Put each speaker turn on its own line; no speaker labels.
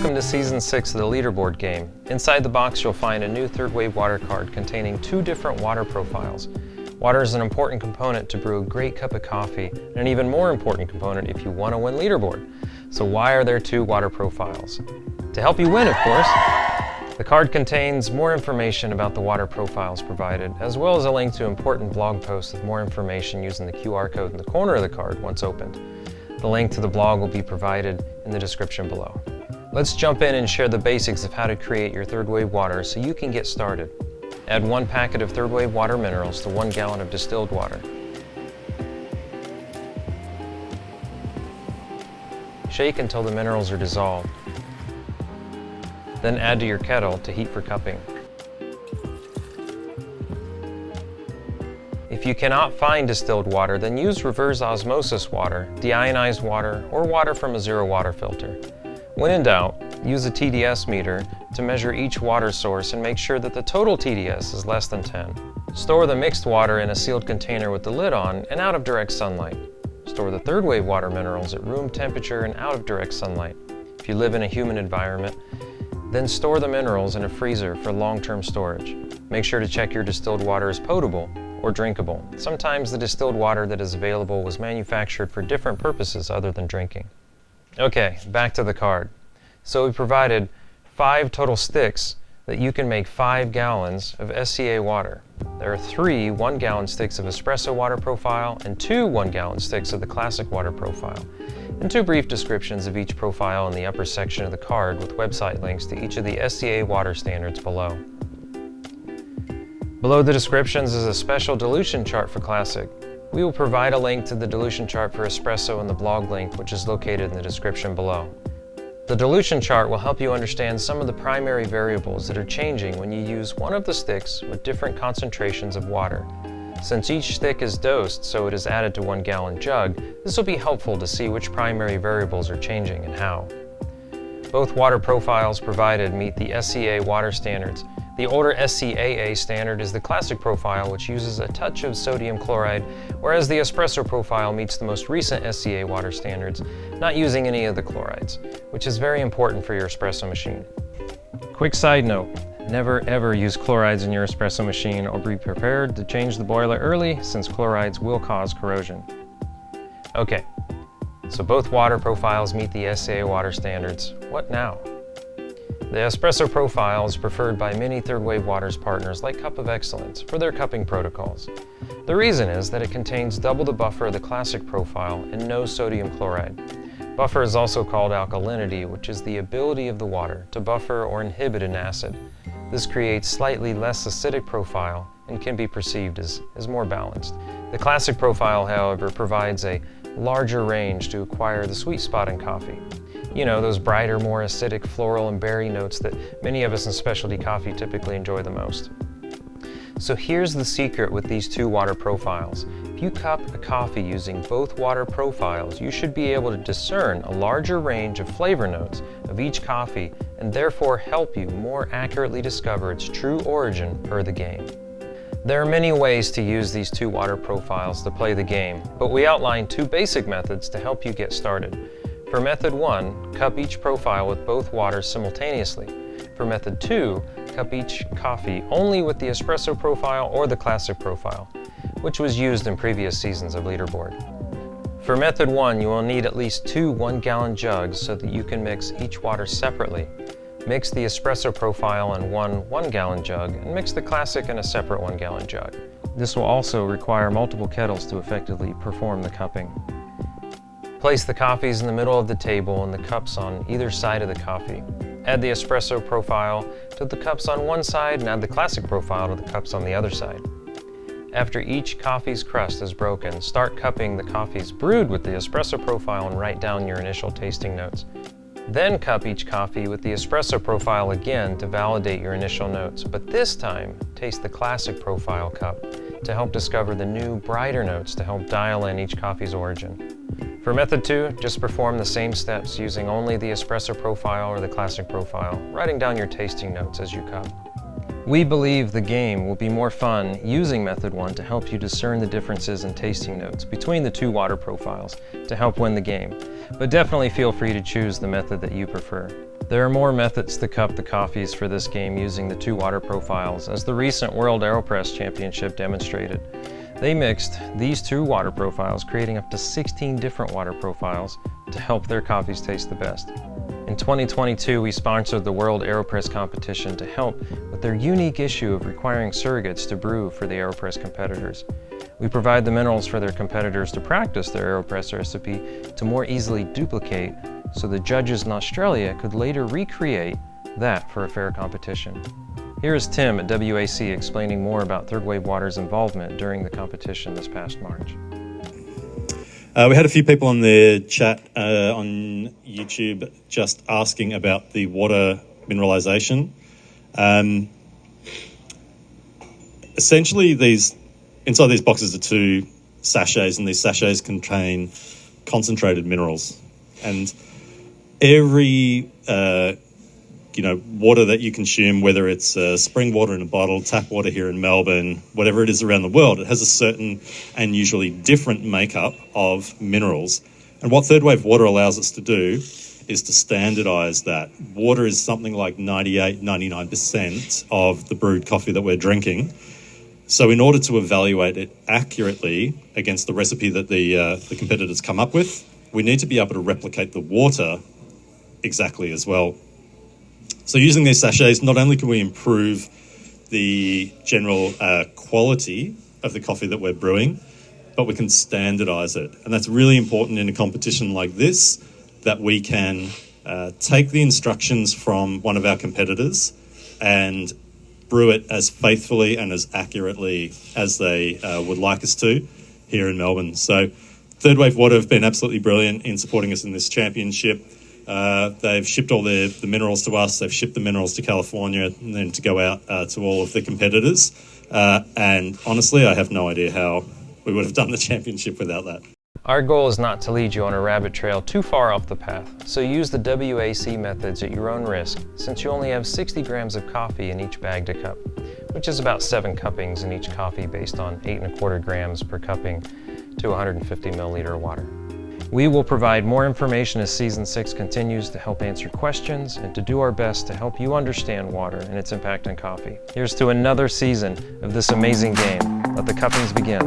Welcome to Season 6 of the Leaderboard game. Inside the box you'll find a new third wave water card containing 2 different water profiles. Water is an important component to brew a great cup of coffee, and an even more important component if you want to win Leaderboard. So why are there 2 water profiles? To help you win, of course. The card contains more information about the water profiles provided, as well as a link to important blog posts with more information using the QR code in the corner of the card once opened. The link to the blog will be provided in the description below. Let's jump in and share the basics of how to create your third wave water so you can get started. Add 1 packet of third wave water minerals to 1 gallon of distilled water. Shake until the minerals are dissolved. Then add to your kettle to heat for cupping. If you cannot find distilled water, then use reverse osmosis water, deionized water, or water from a zero water filter. When in doubt, use a TDS meter to measure each water source and make sure that the total TDS is less than 10. Store the mixed water in a sealed container with the lid on and out of direct sunlight. Store the third wave water minerals at room temperature and out of direct sunlight. If you live in a humid environment, then store the minerals in a freezer for long-term storage. Make sure to check your distilled water is potable or drinkable. Sometimes the distilled water that is available was manufactured for different purposes other than drinking. Okay, back to the card. So we provided 5 total sticks that you can make 5 gallons of SCA water. There are 3 1-gallon sticks of espresso water profile and 2 1-gallon sticks of the classic water profile, and 2 brief descriptions of each profile in the upper section of the card with website links to each of the SCA water standards below. Below the descriptions is a special dilution chart for classic. We will provide a link to the dilution chart for espresso in the blog link, which is located in the description below. The dilution chart will help you understand some of the primary variables that are changing when you use one of the sticks with different concentrations of water. Since each stick is dosed so it is added to 1-gallon jug, this will be helpful to see which primary variables are changing and how. Both water profiles provided meet the SCA water standards. The older SCAA standard is the classic profile, which uses a touch of sodium chloride, whereas the espresso profile meets the most recent SCA water standards, not using any of the chlorides, which is very important for your espresso machine. Quick side note, never ever use chlorides in your espresso machine, or be prepared to change the boiler early since chlorides will cause corrosion. Okay, so both water profiles meet the SCA water standards. What now? The espresso profile is preferred by many third wave waters partners like Cup of Excellence for their cupping protocols. The reason is that it contains double the buffer of the classic profile and no sodium chloride. Buffer is also called alkalinity, which is the ability of the water to buffer or inhibit an acid. This creates slightly less acidic profile and can be perceived as more balanced. The classic profile, however, provides a larger range to acquire the sweet spot in coffee. You know, those brighter, more acidic floral and berry notes that many of us in specialty coffee typically enjoy the most. So here's the secret with these 2 water profiles. If you cup a coffee using both water profiles, you should be able to discern a larger range of flavor notes of each coffee and therefore help you more accurately discover its true origin per the game. There are many ways to use these 2 water profiles to play the game, but we outline 2 basic methods to help you get started. For method 1, cup each profile with both waters simultaneously. For method 2, cup each coffee only with the espresso profile or the classic profile, which was used in previous seasons of Leaderboard. For method 1, you will need at least 2 1-gallon jugs so that you can mix each water separately. Mix the espresso profile in 1 1-gallon jug and mix the classic in a separate 1-gallon jug. This will also require multiple kettles to effectively perform the cupping. Place the coffees in the middle of the table and the cups on either side of the coffee. Add the espresso profile to the cups on one side and add the classic profile to the cups on the other side. After each coffee's crust is broken, start cupping the coffees brewed with the espresso profile and write down your initial tasting notes. Then cup each coffee with the espresso profile again to validate your initial notes, but this time taste the classic profile cup to help discover the new, brighter notes to help dial in each coffee's origin. For method 2, just perform the same steps using only the espresso profile or the classic profile, writing down your tasting notes as you cup. We believe the game will be more fun using Method 1 to help you discern the differences in tasting notes between the two water profiles to help win the game, but definitely feel free to choose the method that you prefer. There are more methods to cup the coffees for this game using the two water profiles, as the recent World Aeropress Championship demonstrated. They mixed these two water profiles, creating up to 16 different water profiles to help their coffees taste the best. In 2022, we sponsored the World Aeropress Competition to help with their unique issue of requiring surrogates to brew for the Aeropress competitors. We provide the minerals for their competitors to practice their Aeropress recipe to more easily duplicate, so the judges in Australia could later recreate that for a fair competition. Here is Tim at WAC explaining more about Third Wave Water's involvement during the competition this past March.
We had a few people on the chat on YouTube just asking about the water mineralization. Essentially, inside these boxes are two sachets, and these sachets contain concentrated minerals. And every water that you consume, whether it's spring water in a bottle, tap water here in Melbourne, whatever it is around the world, it has a certain and usually different makeup of minerals. And what Third Wave Water allows us to do is to standardise that. Water is something like 98, 99% of the brewed coffee that we're drinking. So in order to evaluate it accurately against the recipe that the competitors come up with, we need to be able to replicate the water exactly as well. So using these sachets, not only can we improve the general quality of the coffee that we're brewing, but we can standardise it. And that's really important in a competition like this, that we can take the instructions from one of our competitors and brew it as faithfully and as accurately as they would like us to here in Melbourne. So Third Wave Water have been absolutely brilliant in supporting us in this championship. They've shipped all the minerals to us, they've shipped the minerals to California and then to go out to all of the competitors. And honestly, I have no idea how we would have done the championship without that.
Our goal is not to lead you on a rabbit trail too far off the path, so use the WAC methods at your own risk, since you only have 60 grams of coffee in each bag to cup, which is about 7 cuppings in each coffee based on 8¼ grams per cupping to 150 milliliter of water. We will provide more information as Season 6 continues to help answer questions and to do our best to help you understand water and its impact on coffee. Here's to another season of this amazing game. Let the cuppings begin.